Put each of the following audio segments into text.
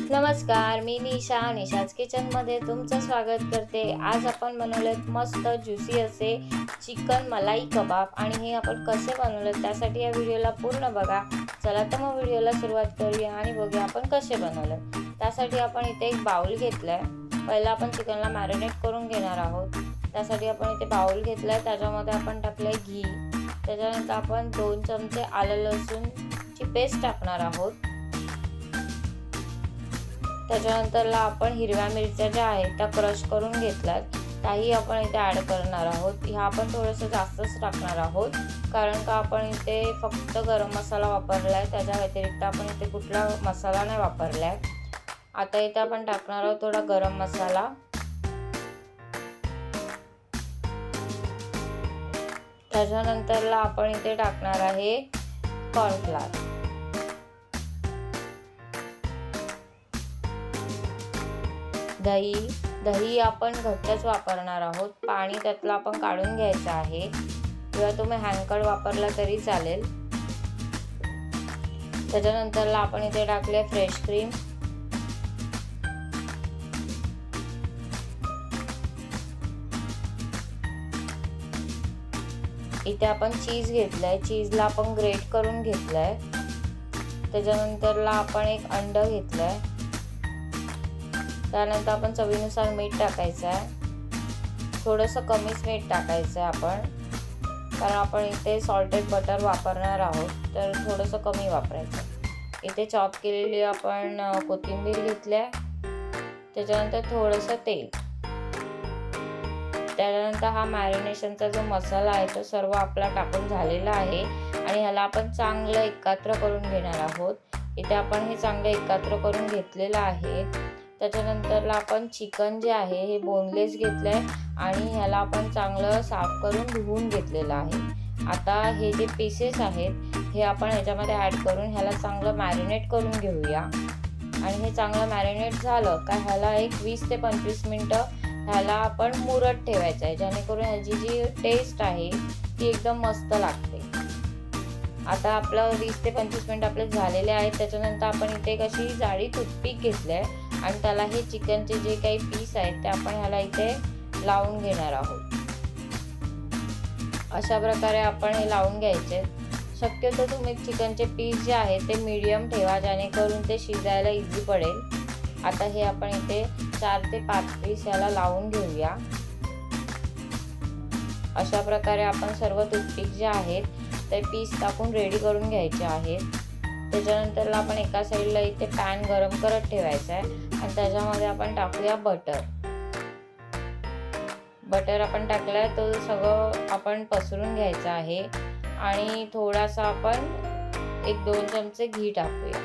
नमस्कार, मी निशाच किचनमध्ये तुमचं स्वागत करते। आज आपण बनवलेत मस्त ज्युसी असे चिकन मलाई कबाब आणि हे आपण कसे बनवलेत त्यासाठी या व्हिडिओला पूर्ण बघा। चला तर मग व्हिडिओला सुरुवात करूया आणि बघूया आपण कसे बनवले। त्यासाठी आपण इथे एक बाउल घेतलाय। पहिला आपण चिकनला मॅरिनेट करून घेणार आहोत। त्यासाठी आपण इथे बाउल घेतलाय, त्याच्यामध्ये आपण टाकले घी, त्याच्यानंतर आपण 2 चमचे आलं लसूणची पेस्ट टाकणार आहोत। त्याच्यानंतरला आपण हिरव्या मिरच्या ज्या आहेत त्या क्रश करून घेतल्यात, त्याही आपण इथे ॲड करणार आहोत। ह्या आपण थोडंसं जास्तच टाकणार आहोत, कारण का आपण इथे फक्त गरम मसाला वापरला आहे, त्याच्या व्यतिरिक्त आपण इथे कुठला मसाला नाही वापरला आहे। आता इथे आपण टाकणार आहोत थोडा गरम मसाला, त्याच्यानंतरला आपण इथे टाकणार आहे कॉर्नफ्लोअर, दही आपण घट्टच वापरणार आहोत। पाणी त्यातलं आपण काढून घ्यायचं आहे, किंवा तुम्ही हँडकड वापरला तरी चालेल। त्याच्यानंतरला आपण इथे टाकले फ्रेश क्रीम, इथे आपण चीज घेतलंय, चीजला आपण ग्रेट करून घेतलंय। त्याच्यानंतरला आपण एक अंड घेतलंय, त्यानंतर आपण चवीनुसार मीठ टाकायचं आहे। थोडंसं कमीच मीठ टाकायचं आहे आपण, कारण आपण इथे सॉल्टेड बटर वापरणार आहोत, तर थोडंसं कमी वापरायचं। इथे चॉप केलेली आपण कोथिंबीर घेतली आहे, त्याच्यानंतर थोडंसं तेल, त्यानंतर हा मॅरिनेशनचा जो मसाला आहे तो सर्व आपला टाकून झालेला आहे आणि ह्याला आपण चांगलं एकत्र करून घेणार आहोत। इथे आपण हे चांगलं एकत्र करून घेतलेलं आहे। त्याच्यानंतरला आपण चिकन जे आहे हे बोनलेस घेतलंय आणि ह्याला आपण चांगलं साफ करून धुवून घेतलेलं आहे। आता हे जे पीसेस आहेत हे आपण ह्याच्यामध्ये ॲड करून ह्याला चांगलं मॅरिनेट करून घेऊया। आणि हे चांगलं मॅरिनेट झालं का ह्याला एक 20 ते 25 मिनटं ह्याला आपण मुरत ठेवायचं आहे, जेणेकरून ह्याची जी टेस्ट आहे ती एकदम मस्त लागते। आता आपलं 20 ते 25 मिनिट आपले झालेले आहेत। त्याच्यानंतर आपण इथे एक अशी जाडी टूथपिक घेतली आहे आणि त्याला हे चिकनचे जे काही पीस आहेत ते आपण ह्याला इथे लावून घेणार आहोत। अशा प्रकारे आपण हे लावून घ्यायचे। शक्यतो तुम्ही चिकनचे पीस जे आहेत ते मीडियम ठेवा, जेणेकरून ते शिजायला इझी पडेल। आता हे आपण इथे 4 ते 5 पीस याला लावून घेऊया। अशा प्रकारे आपण सर्व टूथपिक जे आहेत ते पीस टाकून रेडी करून घ्यायचे आहेत। त्याच्यानंतरला आपण एका साईडला इथे पॅन गरम करत ठेवायचा आहे आणि त्याच्यामध्ये आपण टाकूया बटर आपण टाकलाय, तो सगळं आपण पसरून घ्यायचं आहे आणि थोडासा आपण 1-2 चमचे घी टाकूया।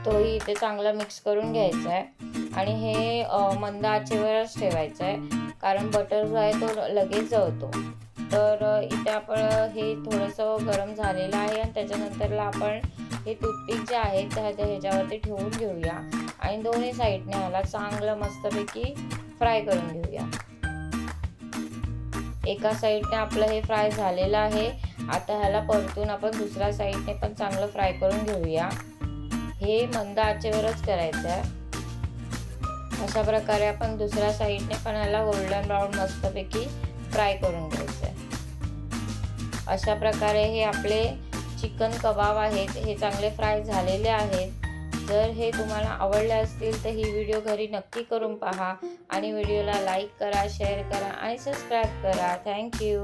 तोही इथे चांगला मिक्स करून घ्यायचा आहे आणि हे मंद आचेवरच ठेवायचं आहे, कारण बटर जो आहे तो लगेच जळतो। तर इथे आपण हे थोडंसं गरम झालेलं आहे आणि त्याच्यानंतरला आपण हे टूथपिक जे आहे ते ह्याच्यावरती ठेवून घेऊया आणि दोन्ही साईडने ह्याला चांगलं मस्तपैकी फ्राय करून घेऊया। एका साईडने आपलं हे फ्राय झालेलं आहे। आता ह्याला परतून आपण दुसऱ्या साईडने पण चांगलं फ्राय करून घेऊया। हे मंद आचेवरच करायचं आहे। अशा प्रकारे आपण दुसऱ्या साईडने पण ह्याला गोल्डन ब्राऊन मस्तपैकी फ्राय करून घ्यायचं आहे। अशा प्रकारे हे आपले चिकन कबाब आहेत हे चांगले फ्राय झालेले आहेत। जर हे तुम्हाला आवडले असतील तर ही व्हिडिओ घरी नक्की करून पहा आणि व्हिडिओला लाईक करा, शेअर करा आणि सबस्क्राईब करा। थँक्यू।